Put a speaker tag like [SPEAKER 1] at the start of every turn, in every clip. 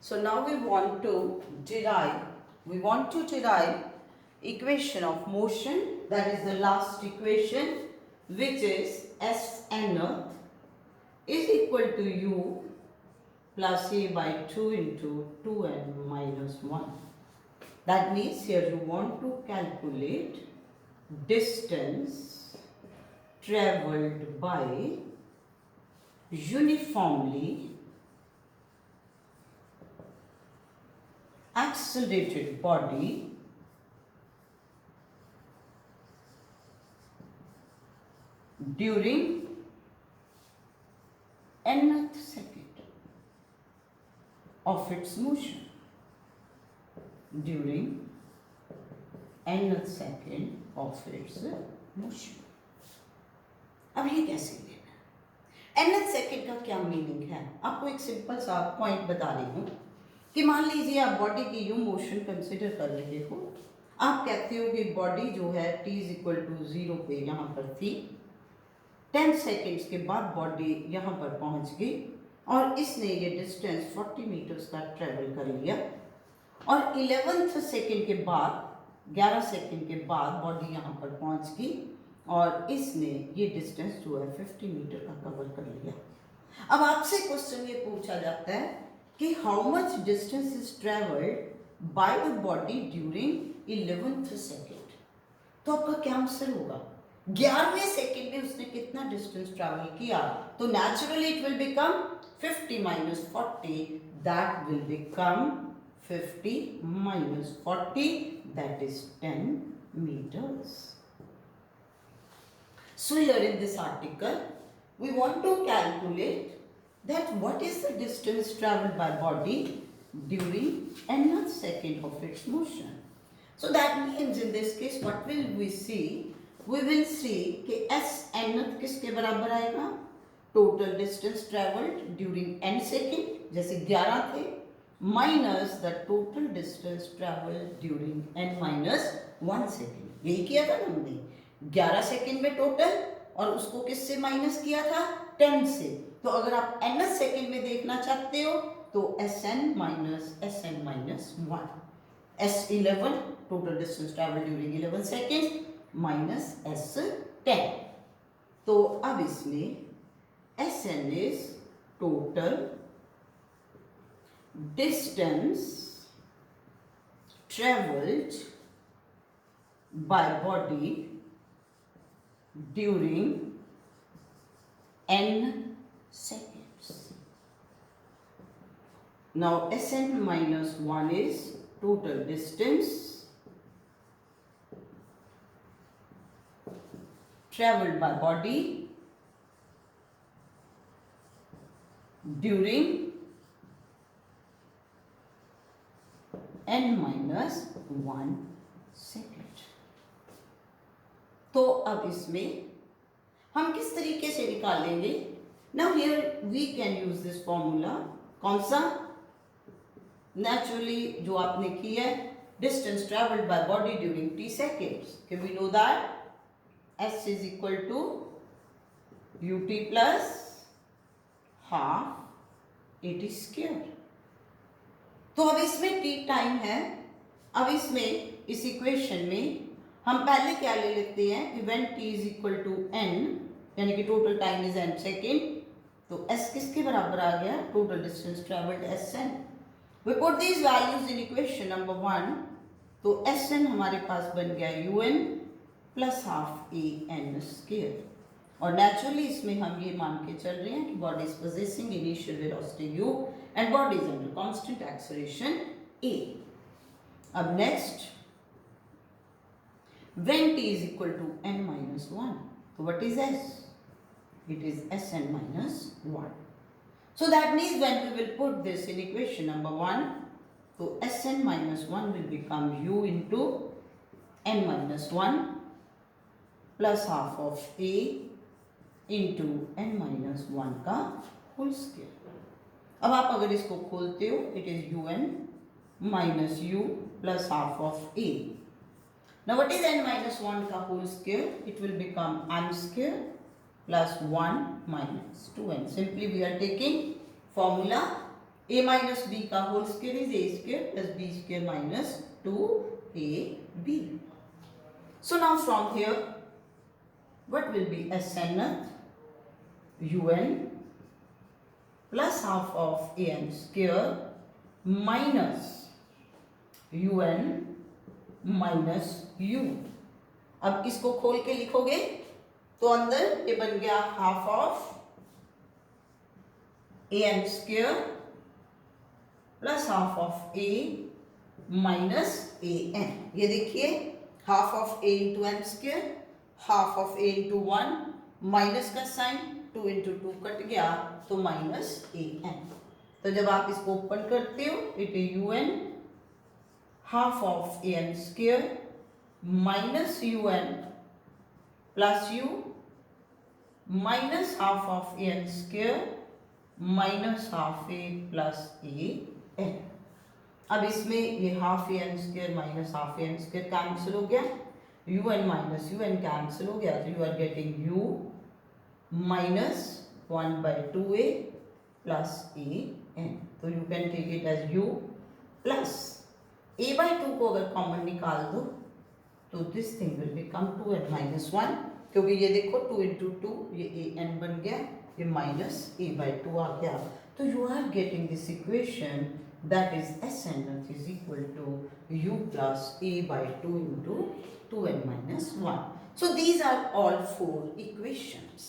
[SPEAKER 1] So now we want to derive equation of motion, that is the last equation, which is Sn is equal to u plus a by 2 into 2n minus 1. That means here you want to calculate distance travelled by uniformly accelerated body during nth second of its motion. During nth second of its motion. अब ये कैसे लेना है? nth second का क्या meaning है? आपको एक सिंपल सा पॉइंट बता रही हूँ कि मान लीजिए आप बॉडी की यू मोशन कंसिडर कर रहे हो। आप कहते हो कि बॉडी जो है t इज इक्वल टू 0 पे यहाँ पर थी, 10 सेकेंड्स के बाद बॉडी यहाँ पर पहुँच गई और इसने ये डिस्टेंस 40 मीटर्स का ट्रेवल कर लिया और 11th सेकेंड के बाद 11 सेकेंड के बाद बॉडी यहाँ पर पहुँच गई और इसने ये डिस्टेंस जो है 50 मीटर का कवर कर लिया। अब आपसे क्वेश्चन ये पूछा जाता है कि how much distance is travelled by the body during 11th second. तो आपका क्या आंसर होगा? 11वें सेकेंड में उसने कितना डिस्टेंस ट्रैवल किया? तो naturally it will become 50 minus 40, that will become 50 minus 40, that is 10 meters. So here in this article, we want to calculate that what is the distance travelled by body during nth second of its motion. So that means in this case, what will we see? We will see कि s nth किसके बराबर आएगा? Total distance travelled during n second, जैसे 11 थे, minus the total distance travelled during n minus 1 second. यही किया था ना हमने, 11 सेकेंड में टोटल और उसको किससे माइनस किया था? 10 से। तो अगर आप n सेकेंड में देखना चाहते हो तो Sn minus 1, S11 total distance travel during 11 second minus S10। तो अब इसमें Sn is total distance travelled by body during n seconds. Now Sn minus 1 is total distance travelled by body during n minus 1 second. तो अब इसमें हम किस तरीके से निकालेंगे? Now here we can use this formula. कौन सा? नेचुरली जो आपने की है, distance travelled by body during t seconds. Can we know that s is equal to ut plus half at square. तो अब इसमें t टाइम है। अब इसमें इस इक्वेशन में हम पहले क्या ले लेते हैं कि when t is equal to n, यानी कि total time is n second, तो s किसके बराबर आ गया? Total distance travelled Sn। We put these values in equation number 1, तो Sn हमारे पास बन गया un plus half an square. और नेचुरली इसमें हम ये मान के चल रहे हैं कि body is possessing initial velocity u and body is under constant acceleration a। अब next, when t is equal to n minus 1, so what is s? It is Sn minus 1. So that means when we will put this in equation number 1, so Sn minus 1 will become u into n minus 1 plus half of a into n minus 1 का whole square. अब आप अगर इसको खोलते हो, it is un minus u plus half of a. Now what is n minus 1 का whole square? It will become m square plus 1 minus 2n. Simply we are taking formula a minus b का whole square is a square plus b square minus 2ab. So now from here what will be Snth un plus half of an square minus un minus u. अब इसको खोल के लिखोगे तो अंदर ये बन गया half of an square plus half of a minus an. ये देखिए half of a into n square, half of a into 1, minus का साइन 2 इंटू 2 कट गया तो माइनस an. तो जब आप इसको ओपन करते हो it is un half of an square minus un plus u minus half of an square minus half a plus an. अब इसमें ये half an square minus half an square cancel हो गया, un माइनस un cancel हो गया, तो you are getting u minus 1/2a plus an. तो you can take it as u plus a/2 को अगर कॉमन निकाल दो तो this thing will become 2n minus 1, क्योंकि ये देखो 2 इंटू 2 ये an बन गया, ये माइनस a/2 आ गया. तो you are getting this equation that is Snth is equal to u plus a/2 into 2n minus 1. So these are all 4 equations.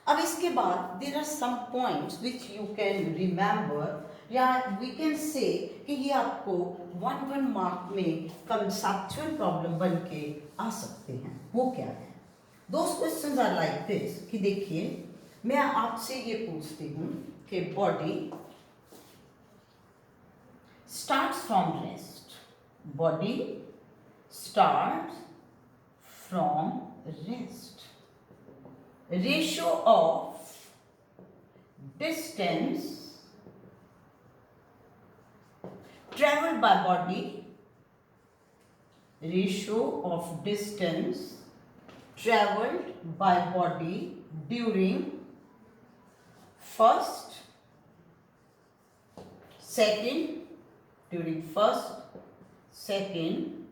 [SPEAKER 1] अब इसके बाद there are some points which you can remember, या we can say कि ये आपको 1 mark में conceptual problem बन के आ सकते हैं. वो क्या है? Those questions are like this कि देखिए मैं आपसे ये पूछती हूँ कि body starts from rest. Body starts from rest. Ratio of distance traveled by body, ratio of distance traveled by body during first, second, during first, second,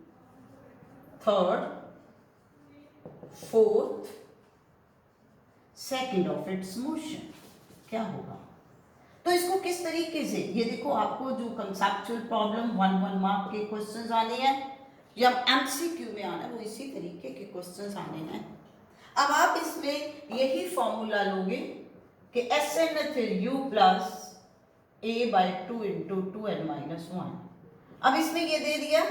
[SPEAKER 1] third, fourth, second of its motion. क्या होगा? तो इसको किस तरीके से, ये देखो आपको जो कंसेप्चुअल प्रॉब्लम 1 मार्क के क्वेश्चंस आने हैं या एमसीक्यू में आना है वो इसी तरीके के क्वेश्चंस आने हैं. अब आप इसमें यही फॉर्मूला लोगे कि Snth u plus a/2 into 2n minus 1. अब इसमें ये दे दिया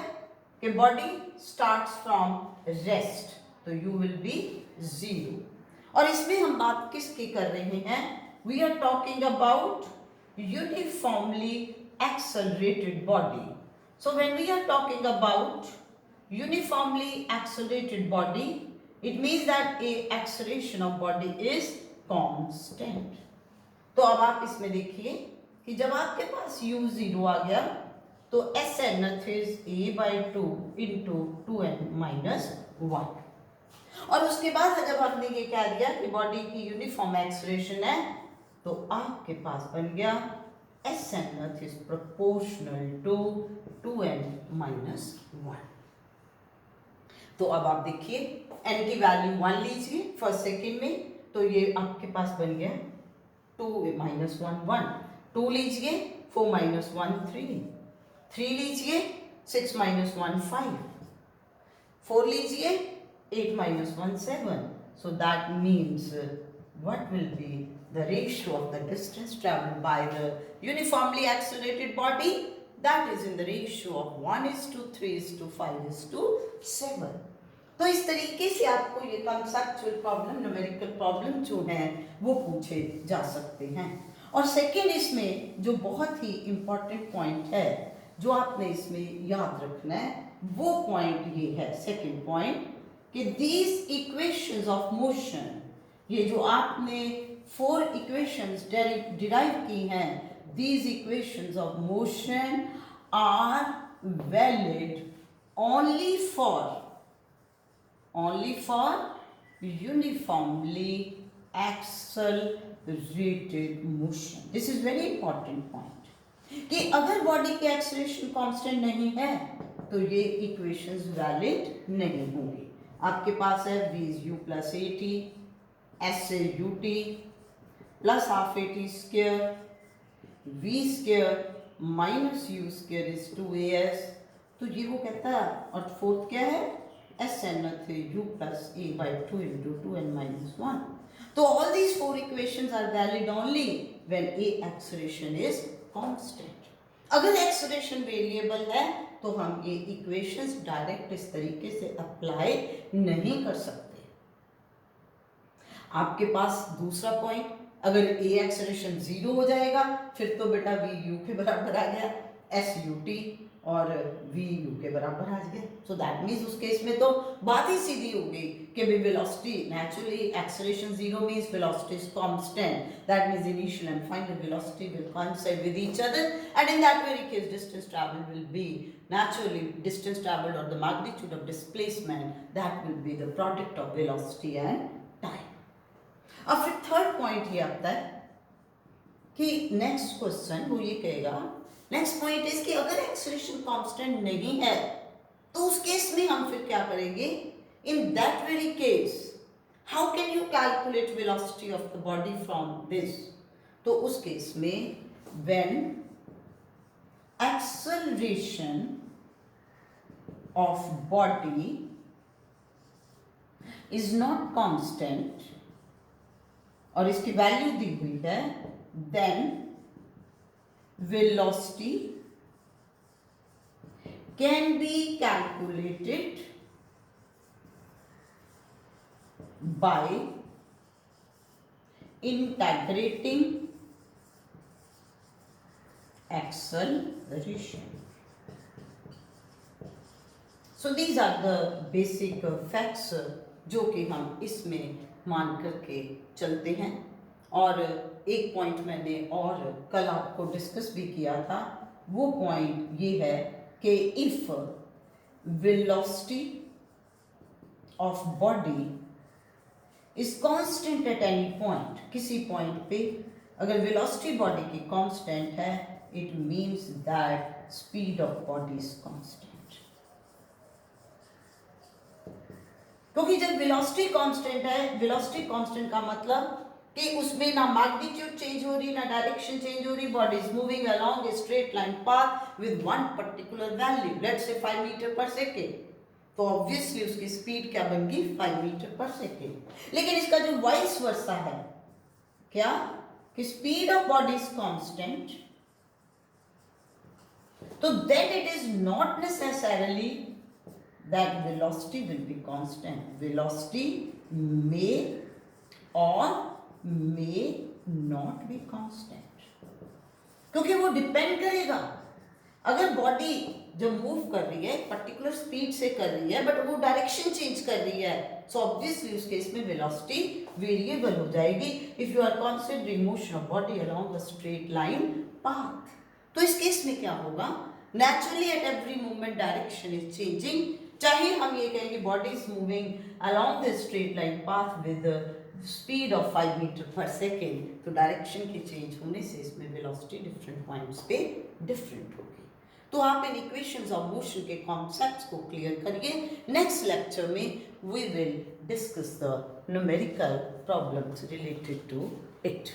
[SPEAKER 1] कि बॉडी स्टार्ट्स फ्रॉम रेस्ट, तो u विल बी 0. और इसमें हम बात किसकी कर रहे हैं? We are talking about uniformly accelerated body. So when we are talking about uniformly accelerated body, it means that a acceleration of body is constant. तो अब आप इसमें देखिए कि जब आपके पास u 0 आ गया तो Snth is a/2 into 2n minus 1. और उसके बाद जब हमने ये कह दिया कि बॉडी की यूनिफॉर्म एक्सेलरेशन है तो आपके पास बन गया Snth is proportional to 2n minus 1. तो अब आप देखिए n की वैल्यू 1 लीजिए फर्स्ट सेकेंड में, तो ये आपके पास बन गया 2 minus 1 1. 2 लीजिए 4 minus 1 3. 3 लीजिए 6 minus 1 5. 4 लीजिए 8 minus 1 7. So that means what will be the ratio of the distance traveled by the uniformly accelerated body? That is in the ratio of 1:3:5:7. तो इस तरीके से आपको ये कंसेप्चुअल प्रॉब्लम, न्यूमेरिकल प्रॉब्लम जो है वो पूछे जा सकते हैं. और सेकेंड इसमें जो बहुत ही इंपॉर्टेंट पॉइंट है जो आपने इसमें याद रखना है वो पॉइंट ये है, सेकेंड पॉइंट, कि दीज इक्वेशंस ऑफ मोशन, ये जो आपने 4 इक्वेशंस डिराइव की हैं, these equations of motion are valid only for uniformly accelerated motion. This is very important point. कि अगर बॉडी की एक्सेलरेशन कांस्टेंट नहीं है तो ये इक्वेशंस वैलिड नहीं होंगी। आपके पास है v is u plus at, s is ut plus half at square, v square minus u square is 2as, तो ये वो कहता है। और फोर्थ क्या है, s nth u plus a by 2 into 2n minus 1. तो all these four equations are valid only when a acceleration is constant. अगर एक्सेलरेशन वेरिएबल है तो हम ये इक्वेशंस डायरेक्ट इस तरीके से अप्लाई नहीं कर सकते। आपके पास दूसरा पॉइंट, अगर ए एक्सेलरेशन 0 हो जाएगा फिर तो बेटा वी यू के बराबर आ गया, एस यू टी और वी यू के बराबर आ गया। सो दैट मीन्स उस केस में तो बात ही सीधी हो गई कि velocity, naturally acceleration 0 means velocity is constant, that means initial and final velocity will coincide with each other, and in that very case distance traveled will be naturally distance traveled or the magnitude of displacement, that will be the product of velocity and time. अब फिर third point ये आता है कि next question वो ये कहेगा, next point is कि अगर एक्सेलरेशन कांस्टेंट नहीं है तो उस केस में हम फिर क्या करेंगे, in that very case how can you calculate velocity of the body from this. तो उस केस में when acceleration of body is not constant और इसकी वैल्यू दी हुई है, then velocity can be calculated by integrating acceleration. So these are the basic facts जो कि हम इसमें मान करके चलते हैं। और एक पॉइंट मैंने और कल आपको डिस्कस भी किया था, वो पॉइंट ये है कि if velocity of body is constant at any point, किसी पॉइंट पे अगर वेलोसिटी बॉडी की कांस्टेंट है, it means that speed of body is constant. क्योंकि जब वेलोसिटी कांस्टेंट है, वेलोसिटी कांस्टेंट का मतलब कि उसमें ना मैग्नीट्यूड चेंज हो रही, ना डायरेक्शन चेंज हो रही, body is moving along a straight line path with one particular value, let's say 5 meter per second, तो ऑब्वियसली उसकी स्पीड क्या बन गई, 5 मीटर पर सेकेंड। लेकिन इसका जो वाइस वर्सा है क्या, कि speed of body is constant, तो then it is not necessarily that velocity will be constant. Velocity may or may not be constant, क्योंकि वो डिपेंड करेगा। अगर बॉडी जब मूव कर रही है पर्टिकुलर स्पीड से कर रही है बट वो डायरेक्शन चेंज कर रही है, सो ऑब्वियसली उस केस में वेलोसिटी वेरिएबल हो जाएगी if you are considering motion of body along a straight line path. तो इस केस में क्या होगा, naturally at every moment direction is changing, चाहे हम ये कहें कि body is moving along the straight line path with speed of 5 meter per second, तो डायरेक्शन के चेंज होने से इसमें वेलोसिटी डिफरेंट पॉइंट्स पे डिफरेंट होगी। तो आप इन इक्वेशंस ऑफ मोशन के कॉन्सेप्ट्स को क्लियर करिए। नेक्स्ट लेक्चर में we will discuss the numerical problems related to it.